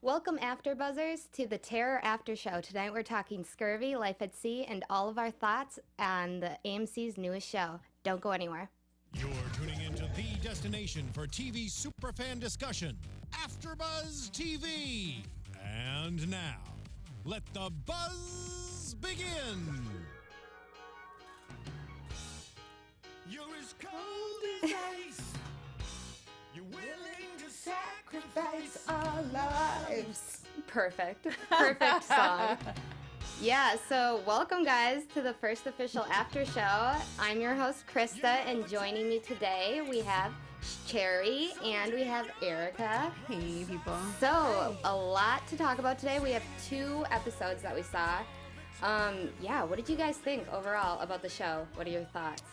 Welcome, AfterBuzzers, to the Terror After Show. Tonight we're talking scurvy, life at sea, and all of our thoughts on the AMC's newest show. Don't go anywhere. You're tuning into the destination for TV superfan discussion, AfterBuzz TV. And now, let the buzz begin. You're as cold as ice. You're willing to sacrifice our lives. Perfect. Perfect song. Yeah, so welcome, guys, to the first official after show. I'm your host, Krista, and joining me today, we have Cherry and we have Erika. Hey, people. So, a lot to talk about today. We have 2 episodes that we saw. What did you guys think overall about the show? What are your thoughts?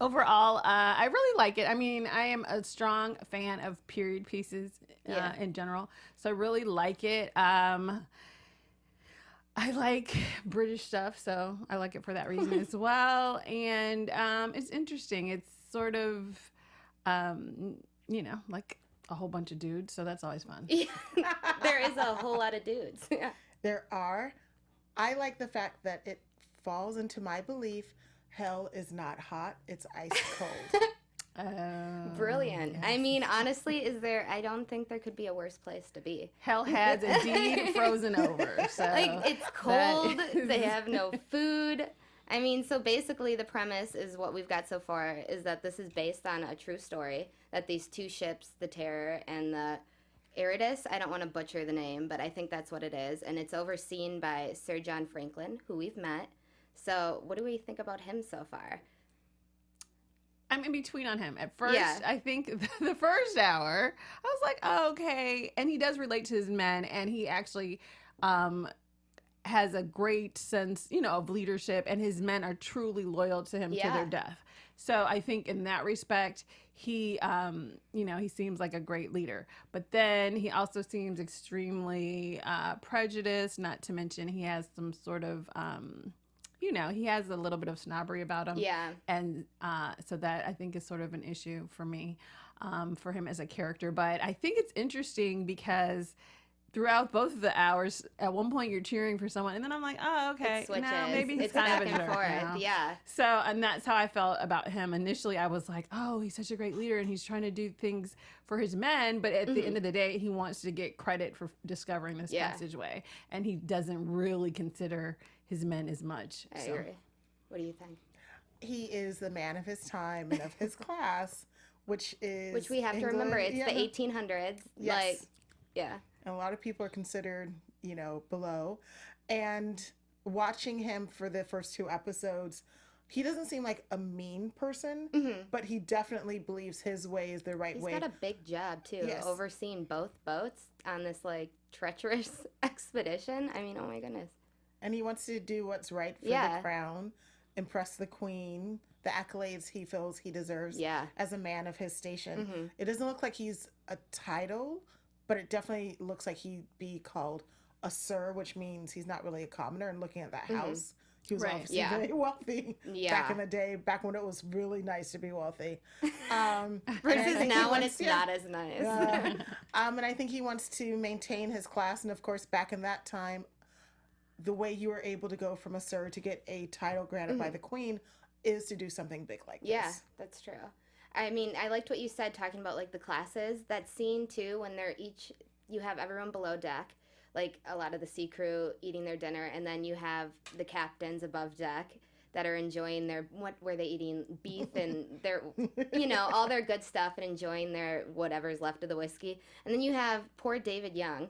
Overall, I really like it. I mean, I am a strong fan of period pieces in general, so I really like it. I like British stuff, so I like it for that reason as well. And it's interesting. It's sort of, like a whole bunch of dudes, so that's always fun. There is a whole lot of dudes. There are. I like the fact that it falls into my belief. Hell is not hot, it's ice cold. Brilliant. Yes. I mean, honestly, I don't think there could be a worse place to be. Hell has indeed frozen over. So like, it's cold, they have no food. I mean, so basically the premise is what we've got so far is that this is based on a true story, that these 2 ships, the Terror and the Erebus, I don't want to butcher the name, but I think that's what it is, and it's overseen by Sir John Franklin, who we've met. So what do we think about him so far? I'm in between on him. At first, I think the first hour, I was like, oh, okay. And he does relate to his men, and he actually has a great sense, of leadership, and his men are truly loyal to him to their death. So I think in that respect, he, he seems like a great leader. But then he also seems extremely prejudiced, not to mention he has some sort of... he has a little bit of snobbery about him. Yeah. And so that I think is sort of an issue for me, for him as a character. But I think it's interesting because throughout both of the hours, at one point you're cheering for someone, and then I'm like, oh, okay. It switches. No, maybe he's it's kind back of a and jerk. forth. Yeah. So, and that's how I felt about him. Initially, I was like, oh, he's such a great leader, and he's trying to do things for his men. But at the end of the day, he wants to get credit for discovering this passageway. And he doesn't really consider his men as much. I agree. What do you think? He is the man of his time and of his class, which we have to remember. It's the 1800s. Yes. And a lot of people are considered, below. And watching him for the first 2 episodes, he doesn't seem like a mean person, but he definitely believes his way is the right way. He's got a big job, too, overseeing both boats on this, treacherous expedition. I mean, oh my goodness. And he wants to do what's right for the crown, impress the queen, the accolades he feels he deserves as a man of his station. It doesn't look like he's a title, but it definitely looks like he'd be called a sir, which means he's not really a commoner. And looking at that house, he was obviously very wealthy back in the day, back when it was really nice to be wealthy. Versus now when it's not as nice. And I think he wants to maintain his class. And of course, back in that time, the way you were able to go from a sir to get a title granted by the queen is to do something big like this. Yeah, that's true. I mean, I liked what you said talking about, the classes. That scene, too, when you have everyone below deck, a lot of the sea crew eating their dinner, and then you have the captains above deck that are enjoying what were they eating? Beef and their, all their good stuff and enjoying their whatever's left of the whiskey. And then you have poor David Young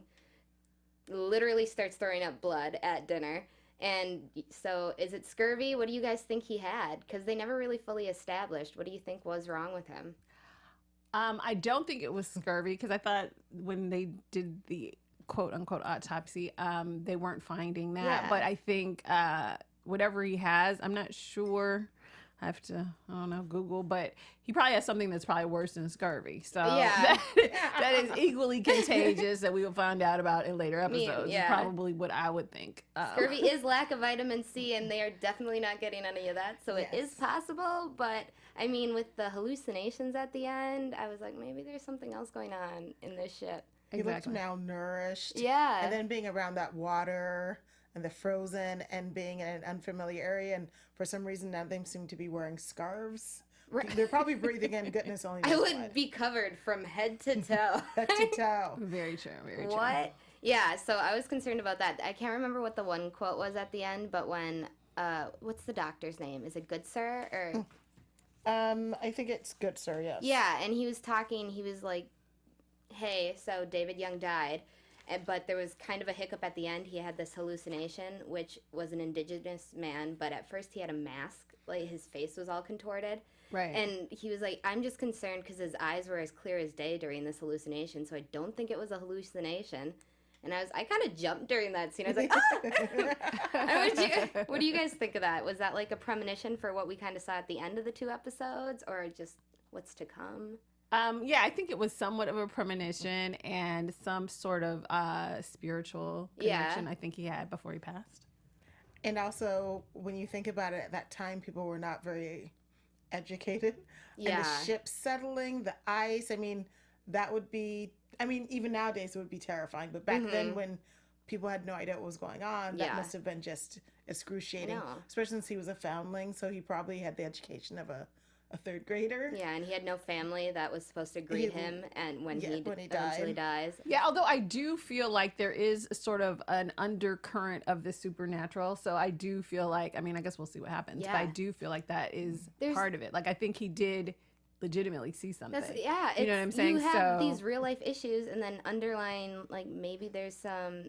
literally starts throwing up blood at dinner. And so is it scurvy? What do you guys think he had? Because they never really fully established. What do you think was wrong with him? I don't think it was scurvy, because I thought when they did the quote-unquote autopsy, they weren't finding that. Yeah. But I think whatever he has, I'm not sure. I have to, Google, but he probably has something that's probably worse than scurvy. So that is equally contagious that we will find out about in later episodes. Is probably what I would think. Scurvy is lack of vitamin C, and they are definitely not getting any of that. So it is possible, but I mean, with the hallucinations at the end, I was like, maybe there's something else going on in this ship. He looked malnourished. Yeah. And then being around that water and the frozen and being in an unfamiliar area. And for some reason, none of them seem to be wearing scarves. Right. They're probably breathing in goodness only. I would be covered from head to toe. Head to toe. Very true. Very true. What? Yeah, so I was concerned about that. I can't remember what the one quote was at the end, but when, what's the doctor's name? Is it Good Sir? Or I think it's Good Sir, yes. Yeah, and he was talking, he was like, hey, so David Young died, but there was kind of a hiccup at the end. He had this hallucination, which was an indigenous man, but at first he had a mask, like his face was all contorted. Right. And he was like, I'm just concerned because his eyes were as clear as day during this hallucination, so I don't think it was a hallucination. And I kind of jumped during that scene. I was like, ah! What do you guys think of that? Was that like a premonition for what we kind of saw at the end of the 2 episodes, or just what's to come? Yeah, I think it was somewhat of a premonition and some sort of spiritual connection I think he had before he passed. And also, when you think about it, at that time, people were not very educated. Yeah. And the ship settling, the ice, I mean, that would be, I mean, even nowadays it would be terrifying. But back then, when people had no idea what was going on, that must have been just excruciating. Especially since he was a foundling, so he probably had the education of a 3rd grader. Yeah, and he had no family that was supposed to greet him and when he eventually dies. Yeah, although I do feel like there is sort of an undercurrent of the supernatural. So I do feel like, I mean, I guess we'll see what happens. Yeah. But I do feel like that is part of it. Like, I think he did legitimately see something. You know what I'm saying? You have these real life issues and then underlying, like, maybe there's some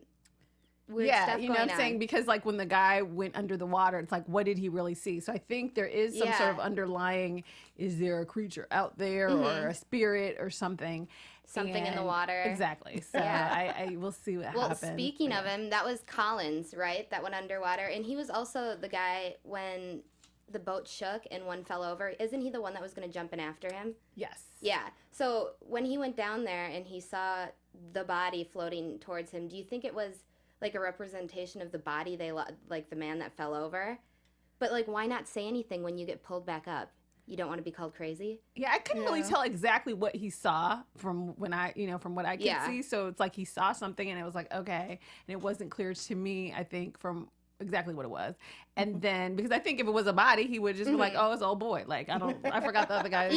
weird stuff going on. You know what I'm saying? Because, like, when the guy went under the water, it's like, what did he really see? So I think there is some sort of underlying, is there a creature out there or a spirit or something? Something in the water. Exactly. So I will see what happens. Well, speaking of him, that was Collins, right? That went underwater. And he was also the guy when the boat shook and one fell over. Isn't he the one that was going to jump in after him? Yes. Yeah. So when he went down there and he saw the body floating towards him, do you think it was like a representation of the body like the man that fell over? But like, why not say anything when you get pulled back up? You don't want to be called crazy? Yeah, I couldn't really tell exactly what he saw from when from what I could see. So it's like he saw something and it was like, okay. And it wasn't clear to me, I think, from exactly what it was. And then, because I think if it was a body, he would just be like, oh, it's old boy. Like, I forgot the other guy.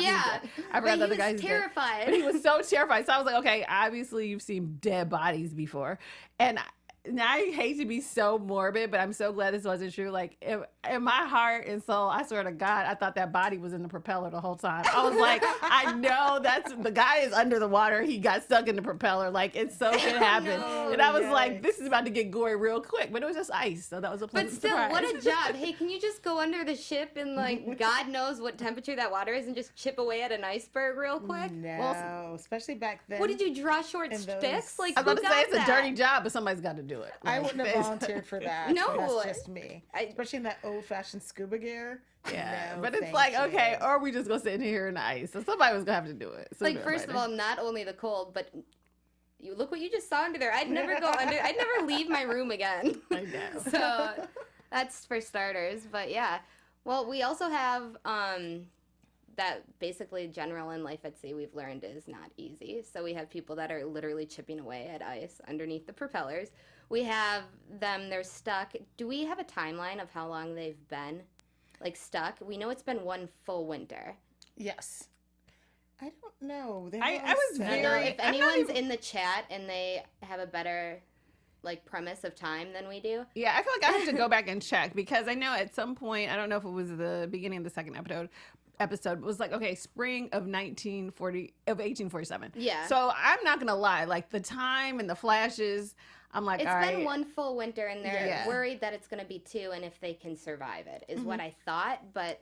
I forgot the other guy. He was terrified. But he was so terrified. So I was like, okay, obviously you've seen dead bodies before. And I hate to be so morbid, but I'm so glad this wasn't true. Like, in my heart and soul, I swear to God, I thought that body was in the propeller the whole time. I was like, I know the guy is under the water. He got stuck in the propeller. Like, it's so good happen. And I was like, this is about to get gory real quick. But it was just ice, so that was a pleasant surprise. But still, what a job. Hey, can you just go under the ship and, like, God knows what temperature that water is and just chip away at an iceberg real quick? No, especially back then. What did you draw short sticks? Like, I was about to say, it's a dirty job, but somebody's got to do it. I wouldn't have volunteered for that. No. That's just me. Especially in that old-fashioned scuba gear. Yeah, no, but it's like, okay, or are we just going to sit in here in the ice? So somebody was going to have to do it. Like, first of all, not only the cold, but you look what you just saw under there. I'd never go under. I'd never leave my room again. I know. So that's for starters. But yeah. Well, we also have that basically general in life at sea we've learned is not easy. So we have people that are literally chipping away at ice underneath the propellers. We have them, they're stuck. Do we have a timeline of how long they've been, like, stuck? We know it's been one full winter. Yes. I don't know. I was very... If anyone's in the chat and they have a better, like, premise of time than we do. Yeah, I feel like I have to go back and check because I know at some point, I don't know if it was the beginning of the second episode was like, okay, spring of 1847. Yeah. So I'm not gonna lie, like the time and the flashes, I'm like, it's all been right. one full winter and they're worried that it's gonna be 2 and if they can survive it is what I thought, but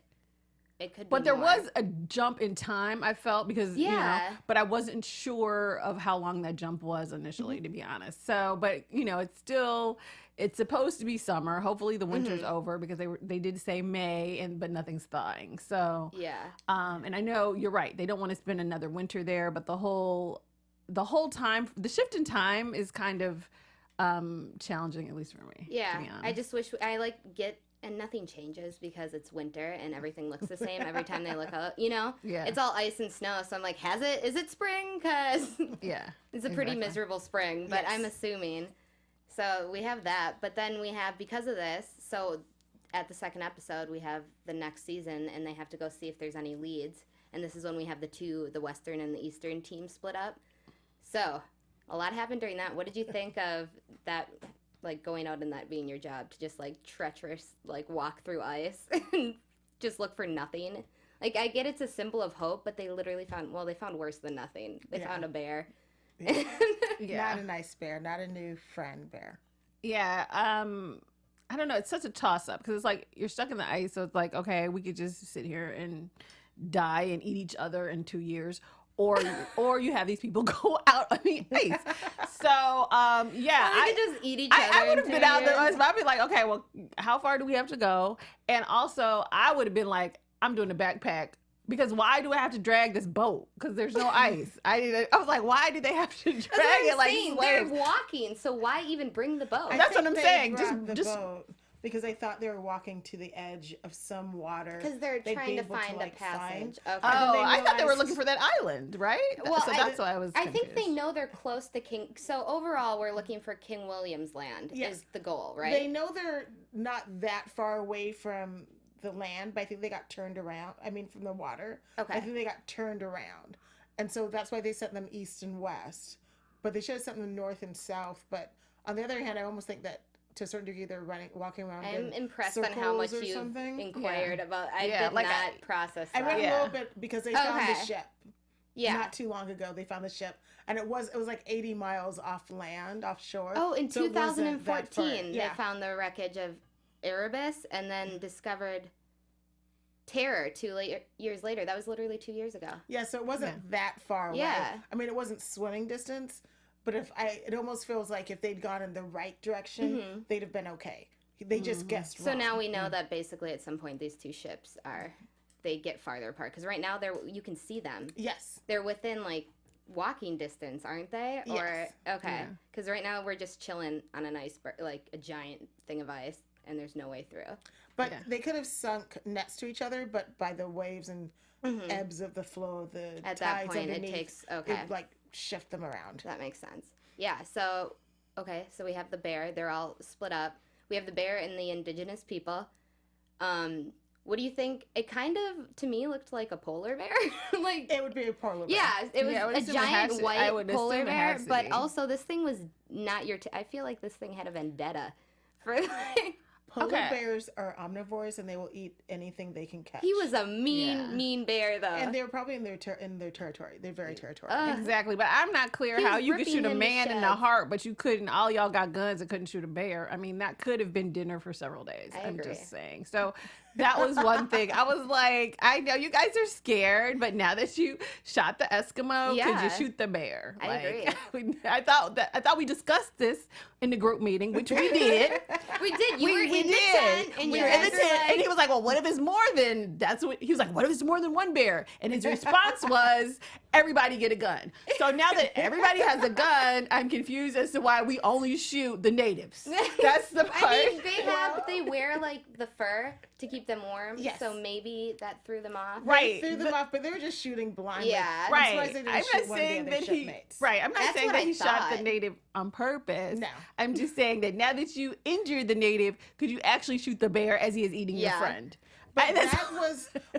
it could be But there more. was a jump in time, I felt, because but I wasn't sure of how long that jump was initially, to be honest. So, but it's supposed to be summer. Hopefully the winter's over because they did say May but nothing's thawing. So and I know you're right. They don't want to spend another winter there, but the whole time, the shift in time is kind of challenging, at least for me. Yeah, I just wish I get and nothing changes because it's winter and everything looks the same every time they look out, you know? Yeah. It's all ice and snow, so I'm like, is it spring? Because yeah, it's a pretty miserable spring, but I'm assuming. So we have that, but then we have, because of this, so at the second episode, we have the next season, and they have to go see if there's any leads, and this is when we have the Western and the Eastern team split up. So a lot happened during that. What did you think of that, like, going out and that being your job, to just, like, treacherous, like, walk through ice and just look for nothing? Like, I get it's a symbol of hope, but they literally found worse than nothing. They found a bear. Yeah. Not a nice bear, not a new friend bear. Yeah, I don't know. It's such a toss-up because it's like you're stuck in the ice, so it's like, okay, we could just sit here and die and eat each other in 2 years. Or you have these people go out on the ice. So, yeah. I could just eat each other. I would have been out there, but I'd be like, okay, well, how far do we have to go? And also, I would have been like, I'm doing a backpack. Because why do I have to drag this boat? Because there's no ice. I was like, why do they have to drag it like slaves? They're walking, so why even bring the boat? That's what I'm saying. Just boat because they thought they were walking to the edge of some water. Because they're trying to find a passage. Okay. Oh, I thought they were looking for that island, right? Well, so that's why I was confused. I think they know they're close to King. So overall, we're looking for King William's land is the goal, right? They know they're not that far away from the land, but I think they got turned around. I mean, from the water. Okay. I think they got turned around. And so that's why they sent them east and west. But they should have sent them north and south. But on the other hand, I almost think that to a certain degree they're walking around. I'm impressed on how much you've inquired about. I did not process that. I read a little bit because they found the ship. Yeah. Not too long ago, they found the ship. And it was like 80 miles offshore. Oh, in 2014, they found the wreckage of Erebus and then discovered Terror 2 years later. That was literally 2 years ago. Yeah, so it wasn't that far away. Yeah. I mean, it wasn't swimming distance, but it almost feels like if they'd gone in the right direction, they'd have been okay. They just guessed wrong. So now we know that basically at some point these two ships they get farther apart. Because right now you can see them. Yes. They're within, like, walking distance, aren't they? Yes. Or, okay. Because right now we're just chilling on an iceberg, like a giant thing of ice, and there's no way through. But they could have sunk next to each other, but by the waves and ebbs of the flow of the at tides that point underneath, it like shift them around. That makes sense. Yeah. So we have the bear. They're all split up. We have the bear and the indigenous people. What do you think? It kind of, to me, looked like a polar bear. Like it would be a polar bear. Yeah, it was a giant white polar bear. But also, this thing was not your. I feel like this thing had a vendetta for like. Polar bears are omnivores, and they will eat anything they can catch. He was a mean bear, though. And they're probably in their territory. They're very territorial. Exactly, but I'm not clear how you could shoot a man in the heart, but you couldn't. All y'all got guns and couldn't shoot a bear. I mean, that could have been dinner for several days. I'm just saying. So that was one thing. I was like, I know you guys are scared, but now that you shot the Eskimo, could you shoot the bear? I agree. I thought we discussed this in the group meeting, which we did. We did. You were in the tent, and we were in the tent, and he was like, "Well, what if it's more than?" He was like, "What if it's more than one bear?" And his response was, "Everybody get a gun." So now that everybody has a gun, I'm confused as to why we only shoot the natives. That's the part. I mean, they wear like the fur to keep them warm. Yes. So maybe that threw them off. Right. They threw them off, but they were just shooting blindly. Yeah. Right. I'm not saying that I'm not saying that he shot the native on purpose. No. I'm just saying that now that you injured the native, could you actually shoot the bear as he is eating your friend? But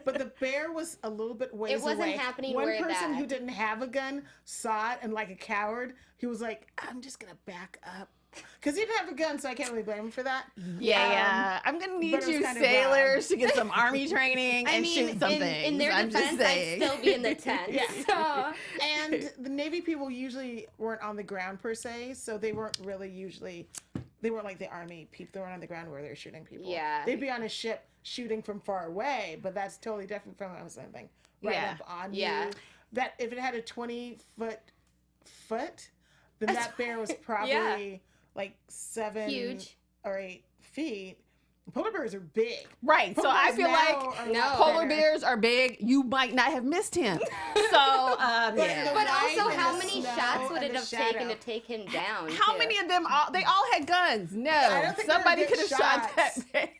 but the bear was a little bit ways away. It wasn't happening One person who didn't have a gun saw it, and like a coward, he was like, I'm just going to back up. Because he didn't have a gun, so I can't really blame him for that. Yeah. I'm going to need you sailors to get some army training and shoot some things. In their defense, I'd still be in the tent. So. And the Navy people usually weren't on the ground per se, so they weren't really they weren't like the Army people. They weren't on the ground where they're shooting people. Yeah. They'd be on a ship shooting from far away, but that's totally different from something up on you. That if it had a 20-foot, then that bear was probably like 7 or 8 feet. Polar bears are big. Right. So I feel like polar bears are big. You might not have missed him. So, But also, how many shots would it have taken to take him down? How many of them? They all had guns. No. Somebody could have shot that bear.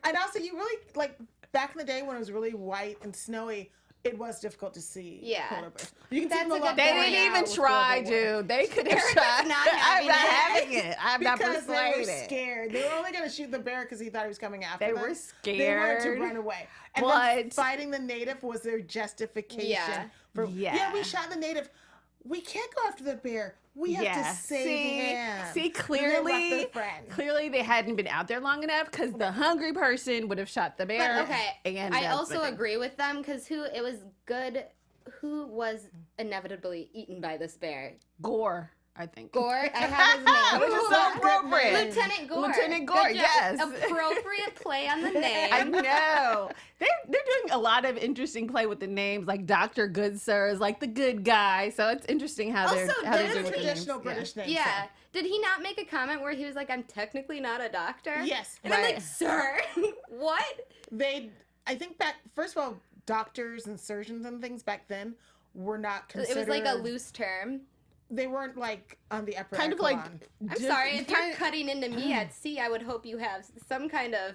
And also, you really, like, back in the day when it was really white and snowy, it was difficult to see polar bears. You can see them a lot. They didn't even try, dude. They could have shot. I'm not having it. I'm not persuaded. Because they were scared. They were only going to shoot the bear because he thought he was coming after them. They were scared. They wanted to run away. And then fighting the native was their justification. Yeah, we shot the native. We can't go after the bear. We have to save him. See, clearly they hadn't been out there long enough because the hungry person would have shot the bear. But, and I also agree with them because who was inevitably eaten by this bear? Gore. I think. Gore, I have his name. Which is so appropriate. Lieutenant Gore. Lieutenant Gore, yes. Appropriate play on the name. I know. They're doing a lot of interesting play with the names, like Dr. Good Sir is like the good guy. So it's interesting how they're doing the traditional British names. Yeah. Did he not make a comment where he was like, I'm technically not a doctor? Yes. And I'm like, sir, what? I think first of all, doctors and surgeons and things back then were not considered. It was like a loose term. They weren't like on the upper kind echelon. of like. I'm sorry, if you're cutting into me at sea, I would hope you have some kind of.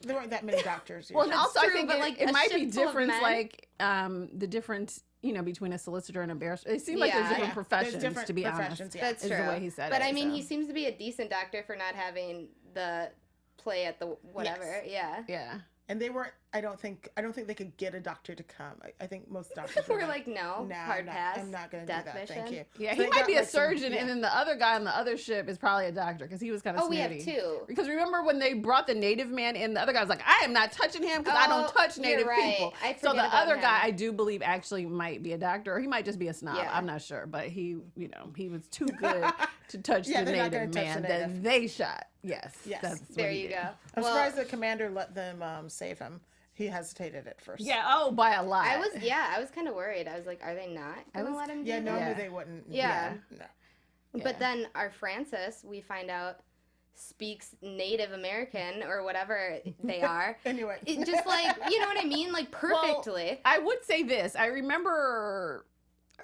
There weren't that many doctors. Well, and also I think it might be different, like the difference, between a solicitor and a barrister. It seems like there's different professions, to be honest. That's true. Is the way he said but it. I mean, he seems to be a decent doctor for not having the play at the whatever. Yes. Yeah. And they weren't. I don't think they could get a doctor to come. I think most doctors were like, no, hard pass. I'm not going to do that. Mission. Thank you. Yeah, so he might be a surgeon, and then the other guy on the other ship is probably a doctor because he was kind of snooty. We have two. Because remember when they brought the native man in, the other guy was like, I am not touching him because I don't touch native people. So the other guy, I do believe, actually might be a doctor, or he might just be a snob. Yeah. I'm not sure, but he was too good to touch the native man that they shot. Yes. There you go. I'm surprised the commander let them save him. He hesitated at first. Yeah, by a lot. I was kind of worried. I was like, are they not going to let him do that? Normally they wouldn't. Yeah. No. But then our Francis, we find out, speaks Native American or whatever they are. Anyway. Just like, you know what I mean? Like perfectly. Well, I would say this. I remember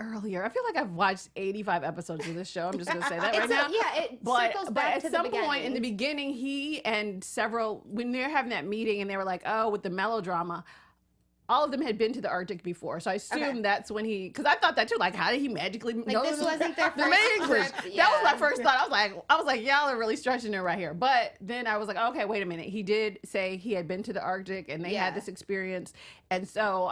earlier. I feel like I've watched 85 episodes of this show. I'm just going to say that right now. It circles back to the beginning. But at some point in the beginning, he and several, when they're having that meeting and they were like, oh, with the melodrama, all of them had been to the Arctic before. So I assumed that's when because I thought that too. Like, how did he magically know this wasn't their first language? That was my first thought. I was like, y'all are really stretching it right here. But then I was like, okay, wait a minute. He did say he had been to the Arctic and they had this experience. And so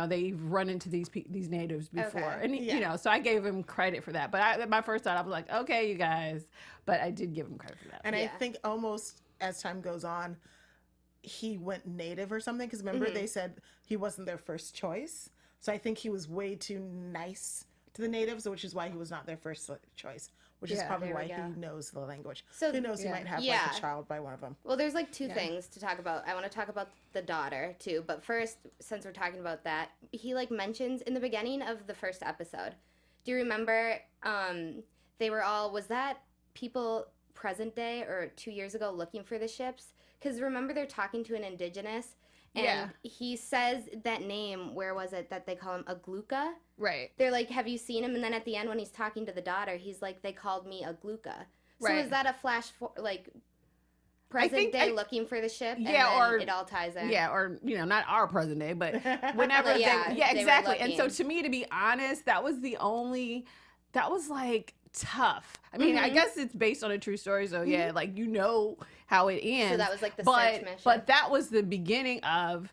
they've run into these natives before. And, so I gave him credit for that. But my first thought, I was like, okay, you guys. But I did give him credit for that. And I think almost as time goes on, he went native or something, because remember they said he wasn't their first choice. So I think he was way too nice to the natives, which is why he was not their first choice, which is probably why he knows the language. So who knows, he might have like a child by one of them. Well, there's like two things to talk about. I want to talk about the daughter too, but first, since we're talking about that, he like mentions in the beginning of the first episode, do you remember they were all, was that people present day or 2 years ago looking for the ships? Because remember, they're talking to an indigenous, and he says that name, where was it, that they call him Agluka? Right. They're like, have you seen him? And then at the end, when he's talking to the daughter, he's like, they called me Agluka. So is that a flash, present day looking for the ship? Yeah, and then it all ties in? Yeah, or, not our present day, but whenever exactly. And so to me, to be honest, that was like tough. I mean, I guess it's based on a true story, so like how it ends. So that was like the search mission. But that was the beginning of,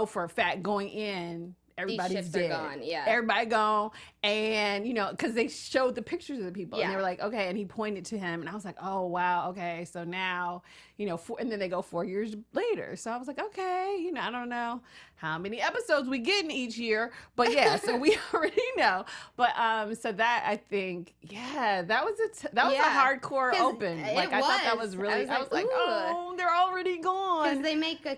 for a fact going in, everybody's dead. Are gone, everybody gone, and because they showed the pictures of the people, and they were like, okay, and he pointed to him, and I was like, oh wow, okay, so now and then they go 4 years later, so I was like, okay, I don't know how many episodes we get in each year, but so we already know, but so that I think that was a hardcore open, like I thought that was really, I was like oh, they're already gone, because they make a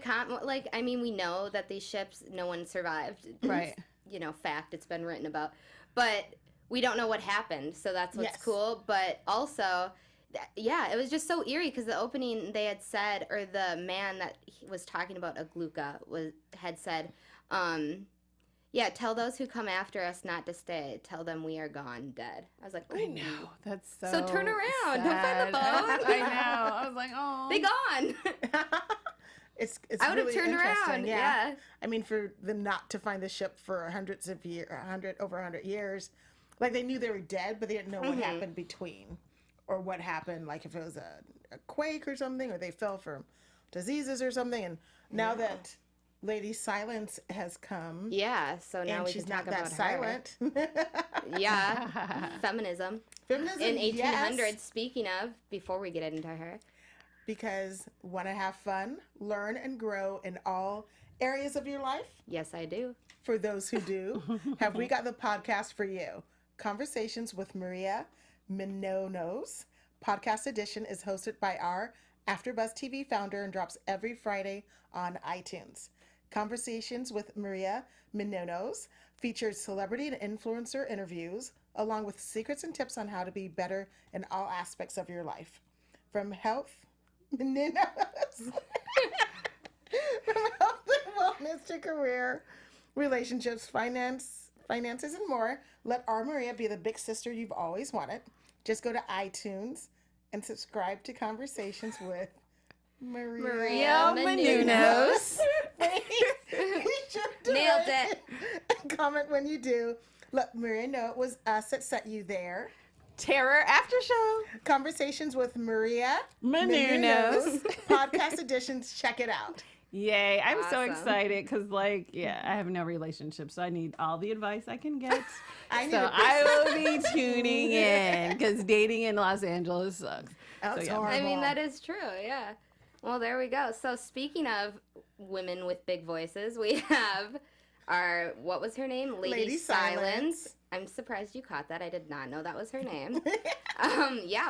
we know that these ships, no one survived. Right. Fact, it's been written about. But we don't know what happened, so that's what's cool. But also, it was just so eerie, because the opening they had said, or the man that was talking about Agluka had said, tell those who come after us not to stay. Tell them we are gone, dead. I was like, ooh. I know. That's so turn around. Sad. Don't find the boat. I know. I was like, oh. They gone. it's I would have really turned interesting. around. Yeah. I mean, for them not to find the ship for over 100 years, like they knew they were dead, but they didn't know what happened between, or what happened, like if it was a quake or something, or they fell from diseases or something. And now that Lady Silence has come, so now and we she's can talk not that about silent. Feminism. Feminism In 1800s, yes. speaking of, before we get into her. Because want to have fun, learn, and grow in all areas of your life? Yes, I do. For those who do, have we got the podcast for you? Conversations with Maria Menounos. Podcast edition is hosted by our AfterBuzz TV founder and drops every Friday on iTunes. Conversations with Maria Menounos features celebrity and influencer interviews, along with secrets and tips on how to be better in all aspects of your life. From health and wellness to career, relationships, finances, and more. Let our Maria be the big sister you've always wanted. Just go to iTunes and subscribe to Conversations with Maria Menounos. Nailed it. Comment when you do. Let Maria know it was us that set you there. Terror After Show. Conversations with Maria Menounos. Podcast editions. Check it out. Yay. I'm so Awesome. excited because, I have no relationship, so I need all the advice I can get. I will be tuning in because dating in Los Angeles sucks. That's yeah. horrible. I mean, that is true, yeah. Well, there we go. So speaking of women with big voices, we have our, what was her name? Lady Silence. I'm surprised you caught that. I did not know that was her name.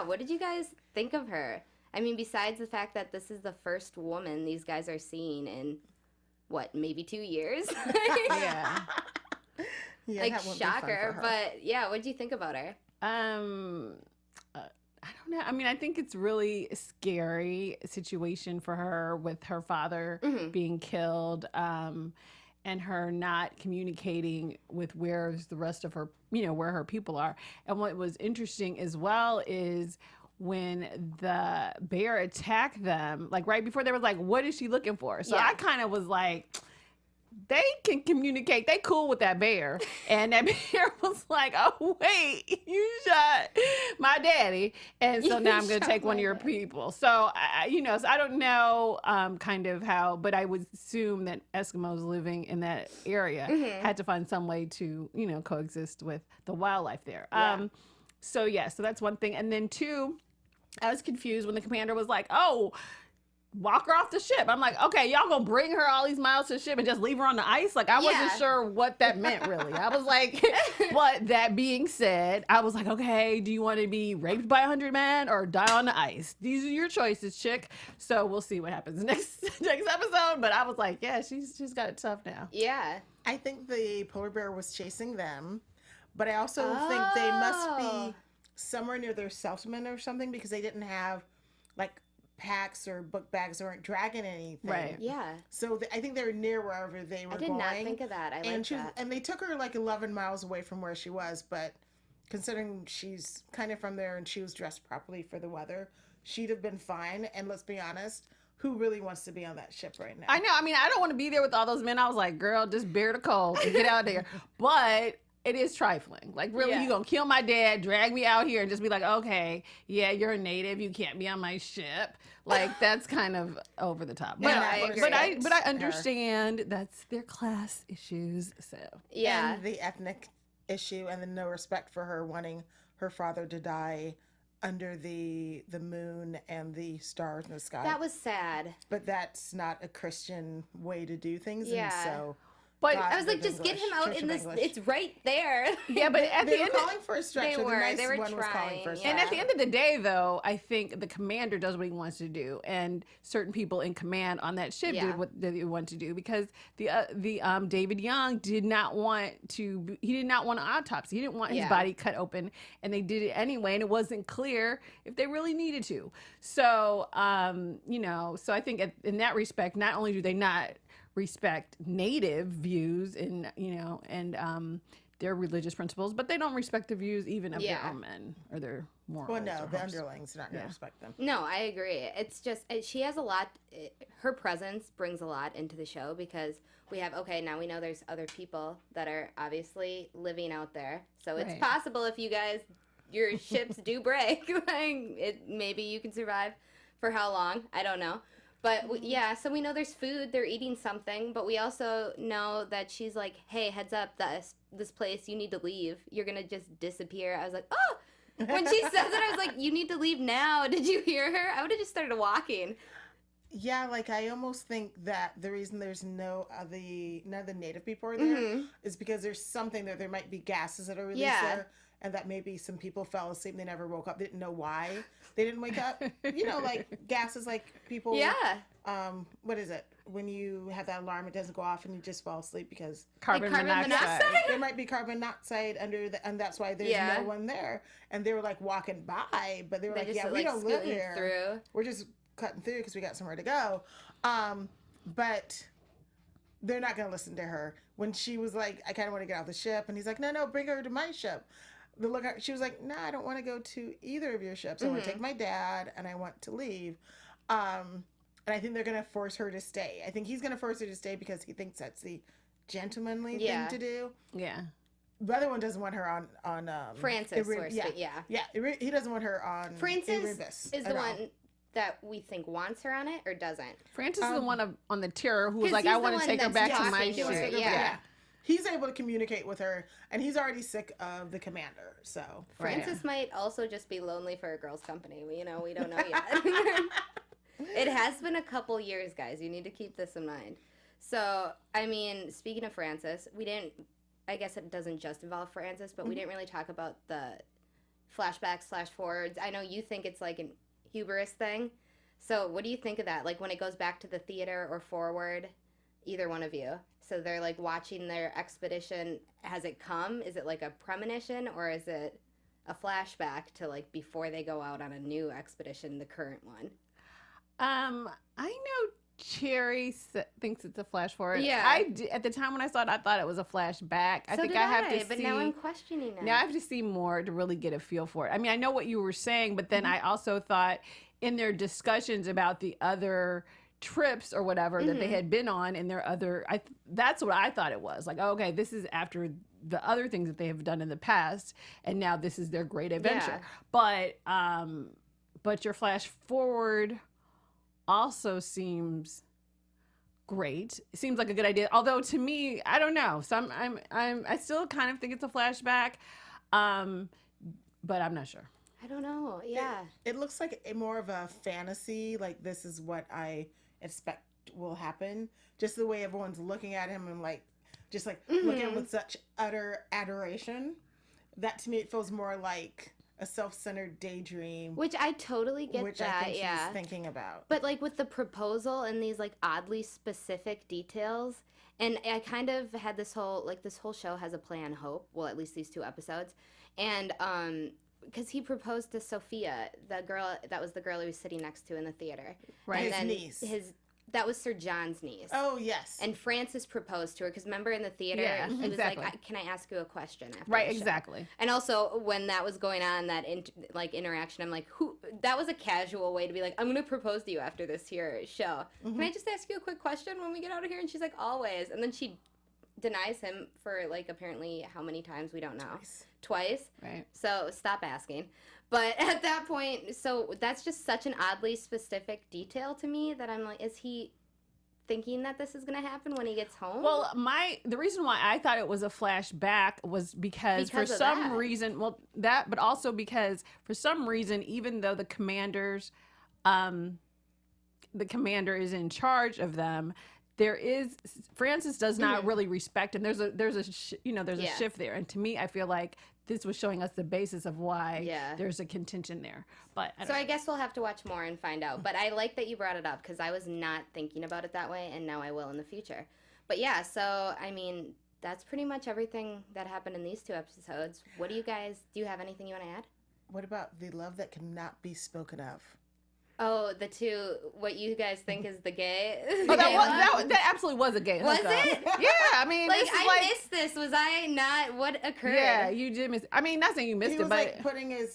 What did you guys think of her? I mean, besides the fact that this is the first woman these guys are seeing in, maybe 2 years? Yeah. Yeah, like, that won't be fun for shocker. her. But, yeah, what did you think about her? I don't know. I mean, I think it's really a scary situation for her with her father being killed, and her not communicating with where's the rest of her, where her people are. And what was interesting as well is when the bear attacked them, like right before, they were like, what is she looking for? So I kind of was like, they can communicate. They cool with that bear. And that bear was like, oh, wait, you shot my daddy. And so now I'm going to take one of your people. So, so I don't know kind of how, but I would assume that Eskimos living in that area had to find some way to, coexist with the wildlife there. Yeah. So that's one thing. And then two, I was confused when the commander was like, oh, walk her off the ship. I'm like, okay, y'all gonna bring her all these miles to the ship and just leave her on the ice? Like, I wasn't sure what that meant, really. I was like, but that being said, I was like, okay, do you want to be raped by 100 men or die on the ice? These are your choices, chick. So we'll see what happens next episode. But I was like, yeah, she's got it tough now. Yeah. I think the polar bear was chasing them, but I also think they must be somewhere near their settlement or something, because they didn't have like packs or book bags, or weren't dragging anything. Right. Yeah. So I think they were near wherever they were going. I did not think of that. I like that. And they took her like 11 miles away from where she was, but considering she's kind of from there and she was dressed properly for the weather, she'd have been fine. And let's be honest, who really wants to be on that ship right now? I know. I mean, I don't want to be there with all those men. I was like, girl, just bear the cold and get out there. But it is trifling. Like, really, you gonna kill my dad, drag me out here, and just be like, okay, yeah, you're a native, you can't be on my ship. Like, that's kind of over the top. But I understand that's their class issues. So and the ethnic issue, and the no respect for her wanting her father to die under the moon and the stars in the sky. That was sad. But that's not a Christian way to do things. Yeah. And so, but I was like, just get him out in this. It's right there. Yeah, but at the end, calling for a stretcher. They were one was calling for a stretcher. And at the end of the day, though, I think the commander does what he wants to do, and certain people in command on that ship did what they want to do, because the David Young did not want to. He did not want an autopsy. He didn't want his body cut open, and they did it anyway, and it wasn't clear if they really needed to. So, so I think in that respect, not only do they not respect native views and their religious principles, but they don't respect the views even of their own men or their morals. Well, no, the hopes. underlings are not going to respect them. No, I agree. It's just, she has a lot, her presence brings a lot into the show because we have, okay, now we know there's other people that are obviously living out there. So it's possible if you guys, your ships do break, like, maybe you can survive for how long? I don't know. But yeah, so we know there's food, they're eating something, but we also know that she's like, hey, heads up, this place, you need to leave. You're going to just disappear. I was like, oh! When she says it, I was like, you need to leave now. Did you hear her? I would have just started walking. Yeah, like I almost think that the reason there's none of the native people are there is because there's something there might be gases that are released there. And that maybe some people fell asleep and they never woke up. They didn't know why they didn't wake up. You know, like gases, like people. Yeah. What is it? When you have that alarm, it doesn't go off and you just fall asleep because carbon monoxide. There might be carbon monoxide and that's why there's no one there. And they were like walking by, but they were like, yeah, we don't live here. Through. We're just cutting through because we got somewhere to go. But they're not going to listen to her. When she was like, I kind of want to get off the ship. And he's like, no, bring her to my ship. She was like, no, I don't want to go to either of your ships. I want to take my dad and I want to leave. And I think they're going to force her to stay. I think he's going to force her to stay because he thinks that's the gentlemanly thing to do. Yeah. The other one doesn't want her on Francis. He doesn't want her on Francis Erebus is the one that we think wants her on it or doesn't. Francis is the one on the Terror who was like, I want to take her back to my ship. Yeah. He's able to communicate with her, and he's already sick of the commander, so. Francis might also just be lonely for a girl's company. We don't know yet. It has been a couple years, guys. You need to keep this in mind. So, I mean, speaking of Francis, I guess it doesn't just involve Francis, but we didn't really talk about the flashbacks / forwards. I know you think it's like an hubris thing. So what do you think of that? Like when it goes back to the theater or forward, either one of you. So they're like watching their expedition. Has it come? Is it like a premonition or is it a flashback to like before they go out on a new expedition, the current one? I know Cherry thinks it's a flash forward. Yeah. At the time when I saw it, I thought it was a flashback. I think I have to see. But now I'm questioning it. Now I have to see more to really get a feel for it. I mean, I know what you were saying, but then I also thought in their discussions about the other trips or whatever that they had been on and their other, that's what I thought it was. Like, oh, okay, this is after the other things that they have done in the past, and now this is their great adventure. Yeah. But your flash forward also seems great. It seems like a good idea. Although to me, I don't know. So I still kind of think it's a flashback, but I'm not sure. I don't know. Yeah. It looks like more of a fantasy. Like this is what I expect will happen. Just the way everyone's looking at him and like, just like looking at him with such utter adoration. That to me, it feels more like a self-centered daydream. Which I totally get which that, I think she's thinking about. But like with the proposal and these like oddly specific details, and I kind of had this whole show has a play on hope. Well, at least these 2 episodes. And because he proposed to Sophia, the girl that was the girl he was sitting next to in the theater. Right. And his then niece. That was Sir John's niece. Oh, yes. And Francis proposed to her because remember in the theater, he was like, "Can I ask you a question?" After right, the show? exactly. And also when that was going on, that interaction, I'm like, "Who?" That was a casual way to be like, "I'm going to propose to you after this here show. Can I just ask you a quick question when we get out of here?" And she's like, "Always." And then she denies him for like apparently how many times we don't know. Twice. Right. So stop asking. But at that point, so that's just such an oddly specific detail to me that I'm like, is he thinking that this is going to happen when he gets home? Well, the reason why I thought it was a flashback was because for some reason, but also because for some reason, even though the commander is in charge of them, Francis does not really respect him. There's a shift there, and to me, I feel like this was showing us the basis of why there's a contention there. But I guess we'll have to watch more and find out. But I like that you brought it up because I was not thinking about it that way, and now I will in the future. But yeah, so I mean, that's pretty much everything that happened in these 2 episodes. Do you have anything you want to add? What about the love that cannot be spoken of? Oh, the two, what you guys think is the gay? Oh, that absolutely was a gay Was hookup. it? Yeah, I mean, like, this is I missed this. Was I not? What occurred? Yeah, you did miss. I mean, not saying you missed He it, was but like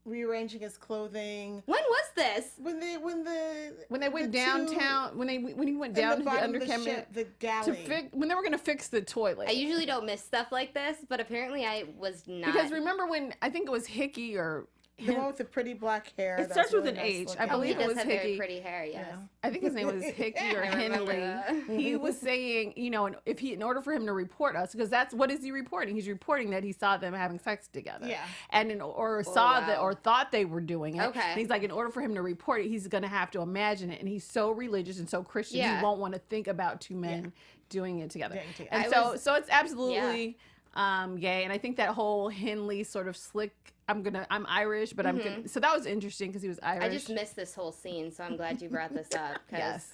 rearranging his clothing. When was this? When they when they went downtown, when he went down to the undercabinet, the galley, when they were gonna fix the toilet. I usually don't miss stuff like this, but apparently I was not. Because remember when I think it was Hickey or the one with the pretty black hair. It starts with an H. I believe it was have Hickey. Very pretty hair, yes. Yeah. I think his name was Hickey or Henley. He was saying, you know, in order for him to report us, because that's what is he reporting? He's reporting that he saw them having sex together. Yeah. And or thought they were doing it. Okay. And he's like, in order for him to report it, he's gonna have to imagine it. And he's so religious and so Christian, he won't want to think about two men doing it together. And so it's absolutely gay. And I think that whole Henley sort of slick. I'm Irish, but I'm good. So that was interesting because he was Irish. I just missed this whole scene, so I'm glad you brought this up. Yes.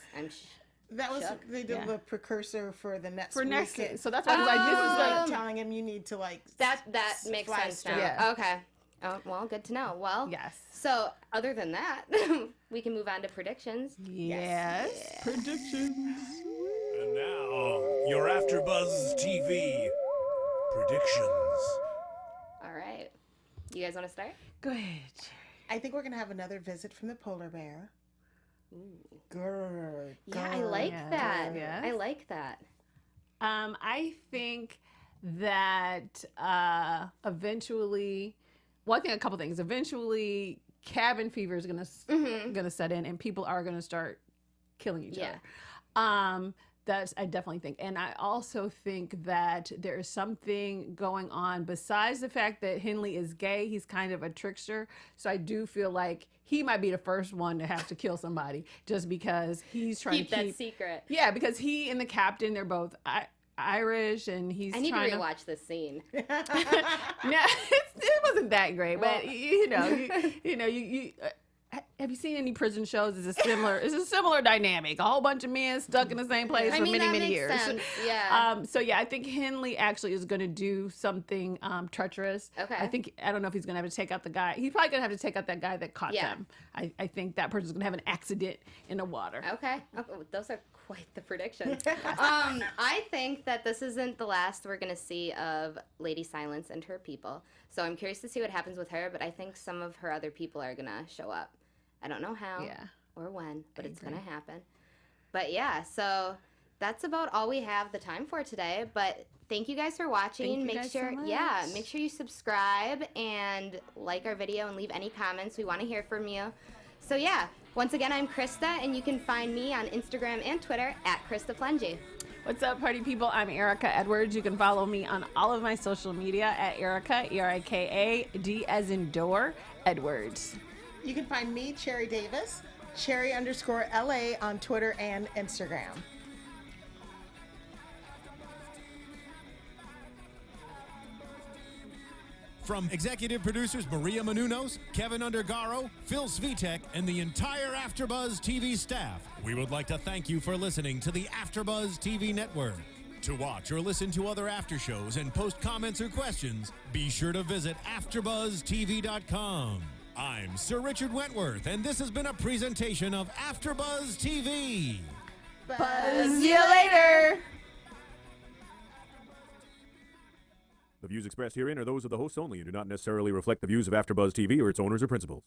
That was they did the precursor for the next weekend. So that's why I was like, this is like telling him you need to like that makes sense now. Yeah. Okay. Oh, well, good to know. Well, yes. So other than that, we can move on to predictions. Yes. Yeah. Predictions. And now, your AfterBuzz TV predictions. All right. You guys want to start? Go ahead. I think we're gonna have another visit from the polar bear. Ooh. Grrr, Yeah, I like that. Yes. I like that. I think that eventually, well, I think a couple things. Eventually, cabin fever is gonna set in, and people are gonna start killing each other. That's I definitely think, and I also think that there is something going on besides the fact that Henley is gay. He's kind of a trickster, so I do feel like he might be the first one to have to kill somebody just because he's trying to keep that secret. Yeah, because he and the captain, they're both Irish, and he's. I need to rewatch this scene. No, it wasn't that great, but you have you seen any prison shows? It's a similar dynamic. A whole bunch of men stuck in the same place for many years. Sense. Yeah. So yeah, I think Henley actually is going to do something treacherous. Okay. I don't know if he's going to have to take out the guy. He's probably going to have to take out that guy that caught them. I think that person's going to have an accident in the water. Okay. Oh, those are quite the predictions. I think that this isn't the last we're going to see of Lady Silence and her people. So I'm curious to see what happens with her, but I think some of her other people are going to show up. I don't know how or when, but it's going to happen. But yeah, so that's about all we have the time for today. But thank you guys for watching. Make sure you subscribe and like our video and leave any comments. We want to hear from you. So yeah, once again, I'm Krista, and you can find me on Instagram and Twitter at Krista Flentje. What's up, party people? I'm Erika Edwards. You can follow me on all of my social media at Erika, ERIKA, as in door, Edwards. You can find me, Cherry Davis, Cherry_LA on Twitter and Instagram. From executive producers Maria Menounos, Keven Undergaro, Phil Svitek, and the entire AfterBuzz TV staff, we would like to thank you for listening to the AfterBuzz TV network. To watch or listen to other after shows and post comments or questions, be sure to visit AfterBuzzTV.com. I'm Sir Richard Wentworth, and this has been a presentation of AfterBuzz TV. Buzz you later! The views expressed herein are those of the hosts only and do not necessarily reflect the views of AfterBuzz TV or its owners or principals.